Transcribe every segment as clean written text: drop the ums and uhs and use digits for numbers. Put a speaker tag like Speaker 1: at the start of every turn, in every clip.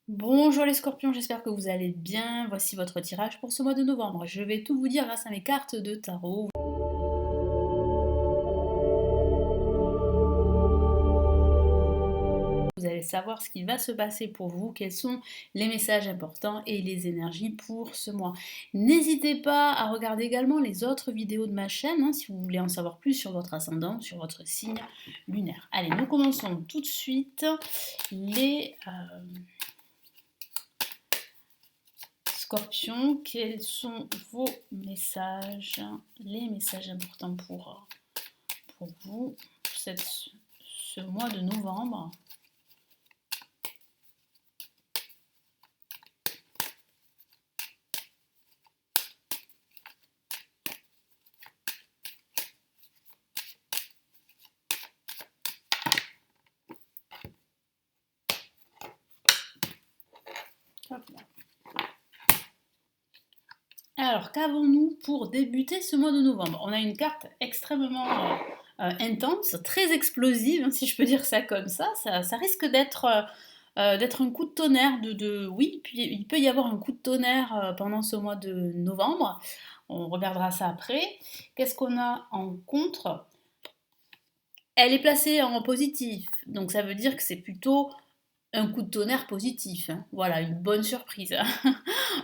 Speaker 1: Bonjour les scorpions, j'espère que vous allez bien. Voici votre tirage pour ce mois de novembre. Je vais tout vous dire grâce à mes cartes de tarot. Vous allez savoir ce qui va se passer pour vous, quels sont les messages importants et les énergies pour ce mois. N'hésitez pas à regarder également les autres vidéos de ma chaîne si vous voulez en savoir plus sur votre ascendant, sur votre signe lunaire. Allez, nous commençons tout de suite les Scorpion, quels sont vos messages, les messages importants pour vous, ce mois de novembre? Hop là. Alors, qu'avons-nous pour débuter ce mois de novembre? On a une carte extrêmement intense, très explosive, si je peux dire ça comme ça. Ça risque d'être un coup de tonnerre. Oui, puis il peut y avoir un coup de tonnerre pendant ce mois de novembre. On regardera ça après. Qu'est-ce qu'on a en contre? Elle est placée en positif, donc ça veut dire que c'est plutôt un coup de tonnerre positif. Voilà, une bonne surprise.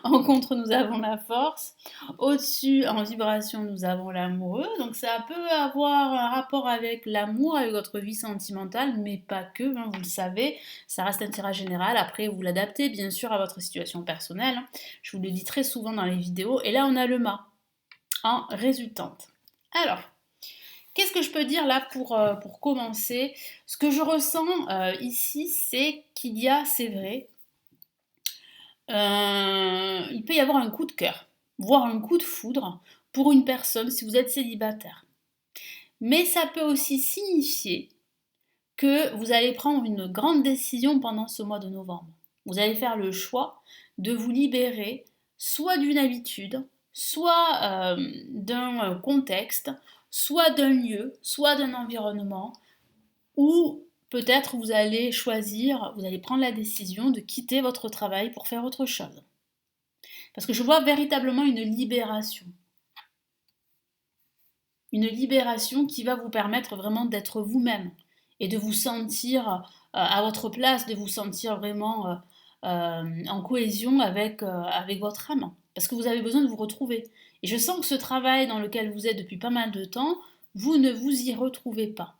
Speaker 1: En contre, nous avons la force. Au-dessus, en vibration, nous avons l'amoureux. Donc ça peut avoir un rapport avec l'amour, avec votre vie sentimentale, mais pas que, vous le savez. Ça reste un tirage général. Après, vous l'adaptez bien sûr à votre situation personnelle. Je vous le dis très souvent dans les vidéos. Et là, on a le mât en résultante. Alors, qu'est-ce que je peux dire là pour commencer? Ce que je ressens ici, c'est qu'il y a, c'est vrai, il peut y avoir un coup de cœur, voire un coup de foudre pour une personne si vous êtes célibataire. Mais ça peut aussi signifier que vous allez prendre une grande décision pendant ce mois de novembre. Vous allez faire le choix de vous libérer soit d'une habitude, soit d'un contexte, soit d'un lieu, soit d'un environnement, ou peut-être vous allez choisir, vous allez prendre la décision de quitter votre travail pour faire autre chose. Parce que je vois véritablement une libération. Une libération qui va vous permettre vraiment d'être vous-même et de vous sentir à votre place, de vous sentir vraiment en cohésion avec votre âme. Parce que vous avez besoin de vous retrouver. Et je sens que ce travail dans lequel vous êtes depuis pas mal de temps, vous ne vous y retrouvez pas.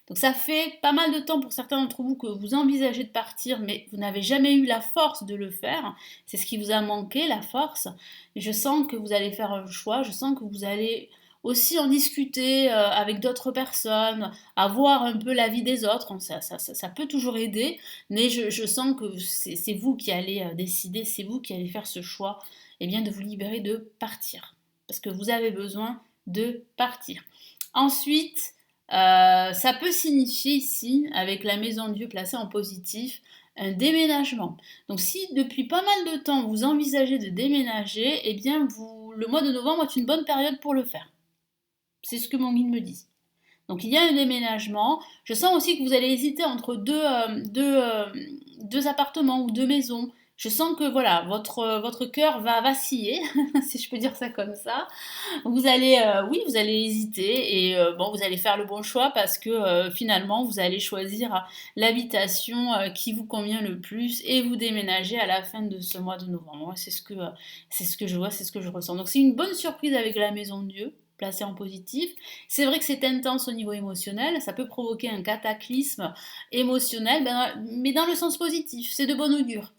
Speaker 1: Donc ça fait pas mal de temps pour certains d'entre vous que vous envisagez de partir, mais vous n'avez jamais eu la force de le faire. C'est ce qui vous a manqué, la force. Et je sens que vous allez faire un choix, je sens que vous allez aussi en discuter avec d'autres personnes, avoir un peu l'avis des autres. Ça peut toujours aider, mais je sens que c'est vous qui allez décider, c'est vous qui allez faire ce choix, et bien de vous libérer de partir. Parce que vous avez besoin de partir. Ensuite, ça peut signifier ici, avec la maison de Dieu placée en positif, un déménagement. Donc si depuis pas mal de temps vous envisagez de déménager, eh bien le mois de novembre est une bonne période pour le faire. C'est ce que mon guide me dit. Donc il y a un déménagement. Je sens aussi que vous allez hésiter entre deux appartements ou deux maisons. Je sens que voilà, votre cœur va vaciller, si je peux dire ça comme ça. Vous allez, oui, vous allez hésiter et bon, vous allez faire le bon choix parce que finalement, vous allez choisir l'habitation qui vous convient le plus et vous déménager à la fin de ce mois de novembre. C'est ce que je vois, c'est ce que je ressens. Donc c'est une bonne surprise avec la maison de Dieu placée en positif. C'est vrai que c'est intense au niveau émotionnel, ça peut provoquer un cataclysme émotionnel, mais dans le sens positif, c'est de bon augure.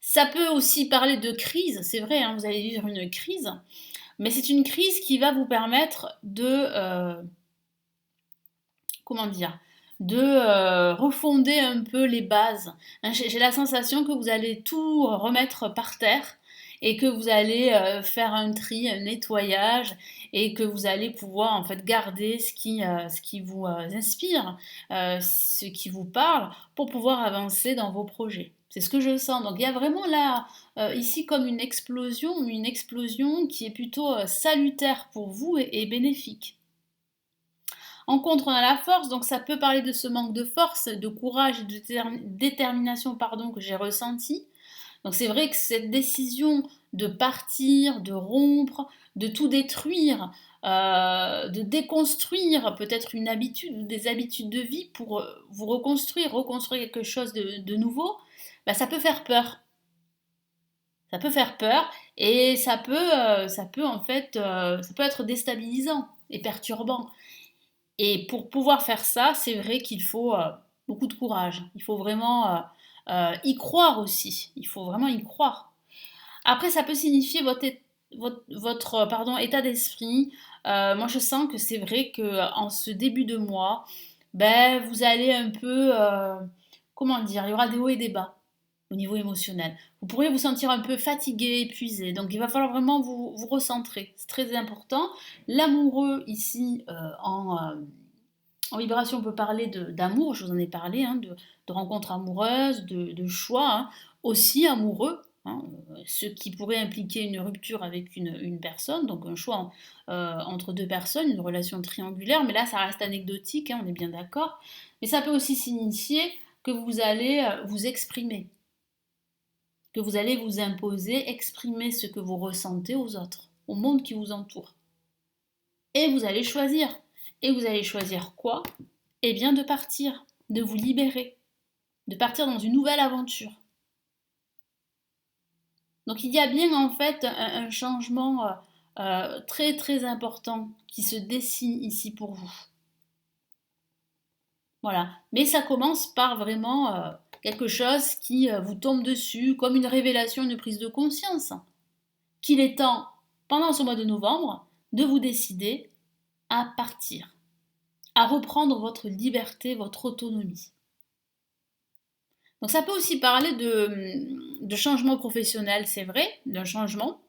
Speaker 1: Ça peut aussi parler de crise, c'est vrai, vous allez vivre une crise, mais c'est une crise qui va vous permettre comment dire, de refonder un peu les bases. J'ai la sensation que vous allez tout remettre par terre et que vous allez faire un tri, un nettoyage et que vous allez pouvoir en fait garder ce qui vous inspire, ce qui vous parle pour pouvoir avancer dans vos projets. C'est ce que je sens. Donc il y a vraiment là, ici, comme une explosion qui est plutôt salutaire pour vous et bénéfique. En contre, on a la force, donc ça peut parler de ce manque de force, de courage et de détermination pardon, que j'ai ressenti. Donc c'est vrai que cette décision de partir, de rompre, de tout détruire, de déconstruire peut-être une habitude ou des habitudes de vie pour vous reconstruire quelque chose de nouveau, bah, ça peut faire peur. Ça peut faire peur et ça peut en fait, ça peut être déstabilisant et perturbant. Et pour pouvoir faire ça, c'est vrai qu'il faut beaucoup de courage. Il faut vraiment y croire aussi. Il faut vraiment y croire. Après, ça peut signifier pardon, état d'esprit. Moi, je sens que c'est vrai que en ce début de mois, ben, vous allez un peu, comment dire, il y aura des hauts et des bas au niveau émotionnel. Vous pourriez vous sentir un peu fatigué, épuisé. Donc, il va falloir vraiment vous recentrer. C'est très important. L'amoureux ici, en vibration, on peut parler d'amour, je vous en ai parlé, hein, de rencontres amoureuses, de choix, hein, aussi amoureux, hein, ce qui pourrait impliquer une rupture avec une personne, donc un choix entre deux personnes, une relation triangulaire, mais là ça reste anecdotique, hein, on est bien d'accord. Mais ça peut aussi signifier que vous allez vous exprimer, que vous allez vous imposer, exprimer ce que vous ressentez aux autres, au monde qui vous entoure. Et vous allez choisir. Et vous allez choisir quoi? Eh bien de partir, de vous libérer, de partir dans une nouvelle aventure. Donc il y a bien en fait un changement très très important qui se dessine ici pour vous. Voilà. Mais ça commence par vraiment quelque chose qui vous tombe dessus, comme une révélation, une prise de conscience. Qu'il est temps, pendant ce mois de novembre, de vous décider à partir, à reprendre votre liberté, votre autonomie. Donc ça peut aussi parler de changement professionnel, c'est vrai, d'un changement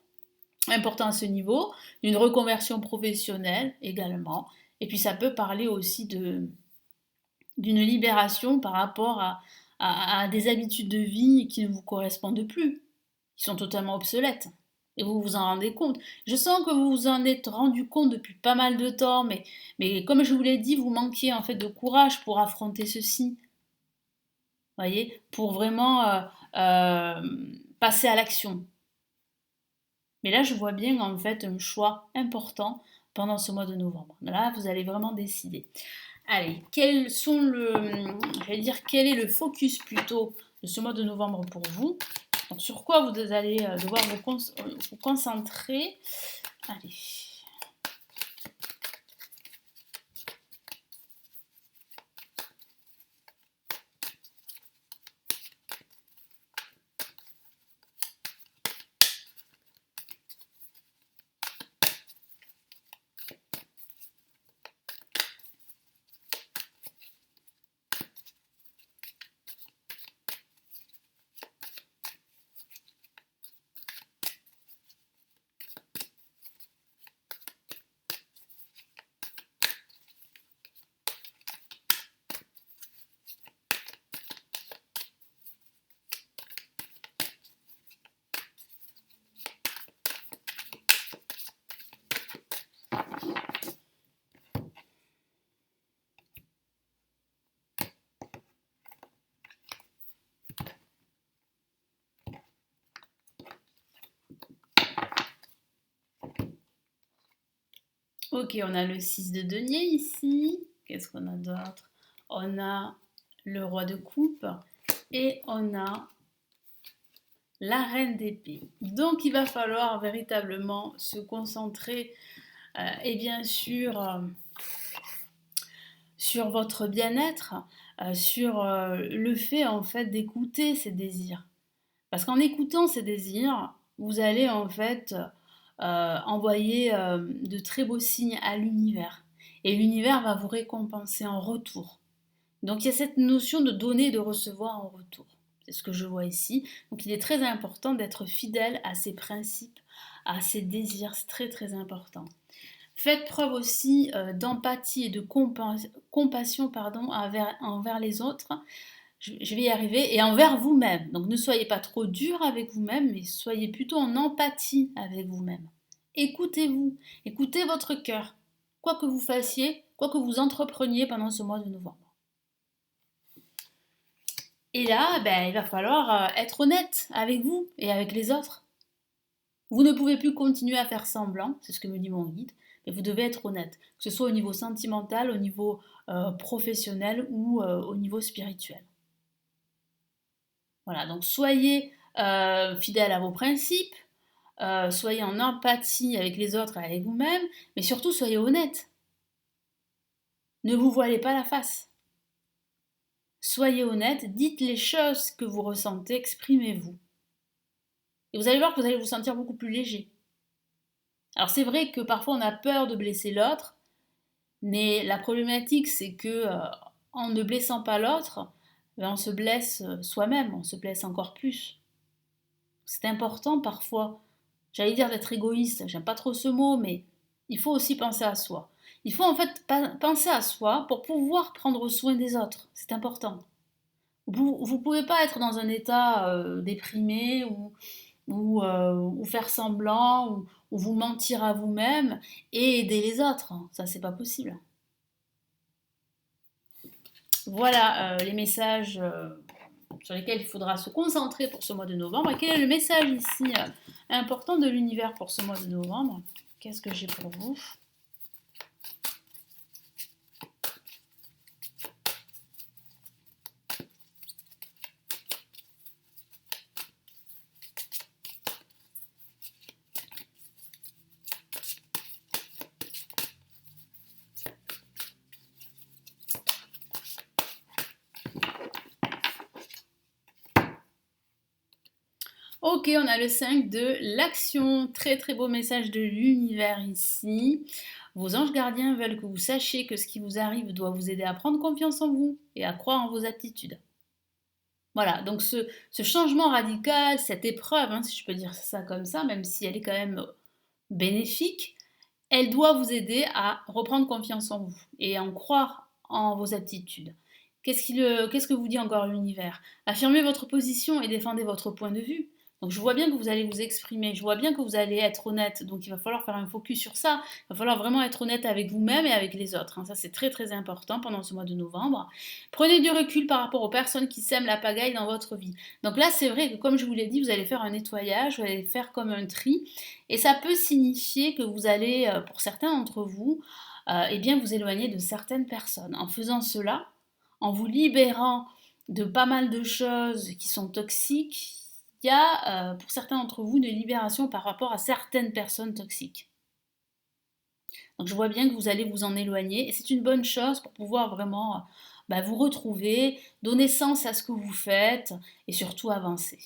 Speaker 1: important à ce niveau, d'une reconversion professionnelle également. Et puis ça peut parler aussi d'une libération par rapport à des habitudes de vie qui ne vous correspondent plus, qui sont totalement obsolètes. Et vous vous en rendez compte. Je sens que vous vous en êtes rendu compte depuis pas mal de temps, mais comme je vous l'ai dit, vous manquiez en fait de courage pour affronter ceci. Voyez, pour vraiment passer à l'action. Mais là, je vois bien en fait un choix important pendant ce mois de novembre. Là, vous allez vraiment décider. Allez, quel est le focus plutôt de ce mois de novembre pour vous? Donc, sur quoi vous allez devoir vous concentrer? Allez. Ok, on a le 6 de denier ici. Qu'est-ce qu'on a d'autre? On a le roi de coupe et on a la reine d'épée. Donc il va falloir véritablement se concentrer et bien sûr sur votre bien-être, sur le fait en fait d'écouter ces désirs. Parce qu'en écoutant ces désirs, vous allez en fait envoyer de très beaux signes à l'univers. Et l'univers va vous récompenser en retour. Donc il y a cette notion de donner et de recevoir en retour. C'est ce que je vois ici. Donc il est très important d'être fidèle à ses principes, à ses désirs. C'est très très important. Faites preuve aussi d'empathie et de compassion envers les autres. Je vais y arriver. Et envers vous-même. Donc ne soyez pas trop dur avec vous-même, mais soyez plutôt en empathie avec vous-même. Écoutez-vous. Écoutez votre cœur. Quoi que vous fassiez, quoi que vous entrepreniez pendant ce mois de novembre. Et là, ben, il va falloir être honnête avec vous et avec les autres. Vous ne pouvez plus continuer à faire semblant, c'est ce que me dit mon guide, mais vous devez être honnête, que ce soit au niveau sentimental, au niveau professionnel ou au niveau spirituel. Voilà, donc soyez fidèle à vos principes, soyez en empathie avec les autres et avec vous-même, mais surtout soyez honnête. Ne vous voilez pas la face. Soyez honnête, dites les choses que vous ressentez, exprimez-vous. Et vous allez voir que vous allez vous sentir beaucoup plus léger. Alors c'est vrai que parfois on a peur de blesser l'autre, mais la problématique c'est que en ne blessant pas l'autre, ben, on se blesse soi-même, on se blesse encore plus. C'est important parfois, j'allais dire d'être égoïste, j'aime pas trop ce mot, mais il faut aussi penser à soi. Il faut en fait penser à soi pour pouvoir prendre soin des autres, c'est important. Vous ne pouvez pas être dans un état déprimé ou faire semblant ou vous mentir à vous-même et aider les autres. Ça, c'est pas possible. Voilà les messages sur lesquels il faudra se concentrer pour ce mois de novembre. Et quel est le message ici important de l'univers pour ce mois de novembre? Qu'est-ce que j'ai pour vous? Ok, on a le 5 de l'action. Très très beau message de l'univers ici. Vos anges gardiens veulent que vous sachiez que ce qui vous arrive doit vous aider à prendre confiance en vous et à croire en vos aptitudes. Voilà, donc ce changement radical, cette épreuve, hein, si je peux dire ça comme ça, même si elle est quand même bénéfique, elle doit vous aider à reprendre confiance en vous et à en croire en vos aptitudes. Qu'est-ce que vous dit encore l'univers? Affirmez votre position et défendez votre point de vue. Donc je vois bien que vous allez vous exprimer, je vois bien que vous allez être honnête, donc il va falloir faire un focus sur ça, il va falloir vraiment être honnête avec vous-même et avec les autres, hein. Ça c'est très très important pendant ce mois de novembre. Prenez du recul par rapport aux personnes qui sèment la pagaille dans votre vie. Donc là c'est vrai que comme je vous l'ai dit, vous allez faire un nettoyage, vous allez faire comme un tri, et ça peut signifier que vous allez, pour certains d'entre vous, eh bien vous éloigner de certaines personnes. En faisant cela, en vous libérant de pas mal de choses qui sont toxiques, il y a pour certains d'entre vous une libération par rapport à certaines personnes toxiques. Donc je vois bien que vous allez vous en éloigner et c'est une bonne chose pour pouvoir vraiment vous retrouver, donner sens à ce que vous faites et surtout avancer.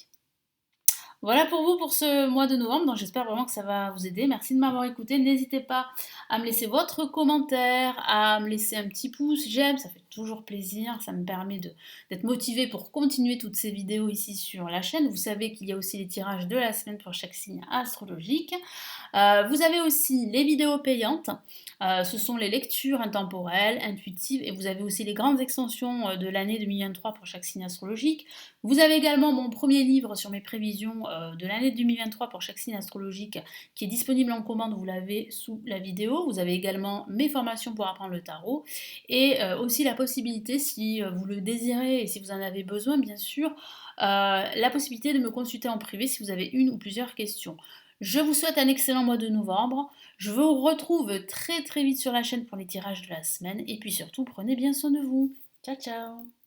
Speaker 1: Voilà pour vous pour ce mois de novembre, donc j'espère vraiment que ça va vous aider. Merci de m'avoir écouté. N'hésitez pas à me laisser votre commentaire, à me laisser un petit pouce, j'aime, ça fait toujours plaisir, ça me permet d'être motivée pour continuer toutes ces vidéos ici sur la chaîne. Vous savez qu'il y a aussi les tirages de la semaine pour chaque signe astrologique. Vous avez aussi les vidéos payantes, ce sont les lectures intemporelles, intuitives, et vous avez aussi les grandes extensions de l'année 2023 pour chaque signe astrologique. Vous avez également mon premier livre sur mes prévisions de l'année 2023 pour chaque signe astrologique qui est disponible en commande, vous l'avez sous la vidéo. Vous avez également mes formations pour apprendre le tarot et aussi la possibilité, si vous le désirez et si vous en avez besoin bien sûr, la possibilité de me consulter en privé si vous avez une ou plusieurs questions. Je vous souhaite un excellent mois de novembre. Je vous retrouve très très vite sur la chaîne pour les tirages de la semaine. Et puis surtout, prenez bien soin de vous. Ciao ciao!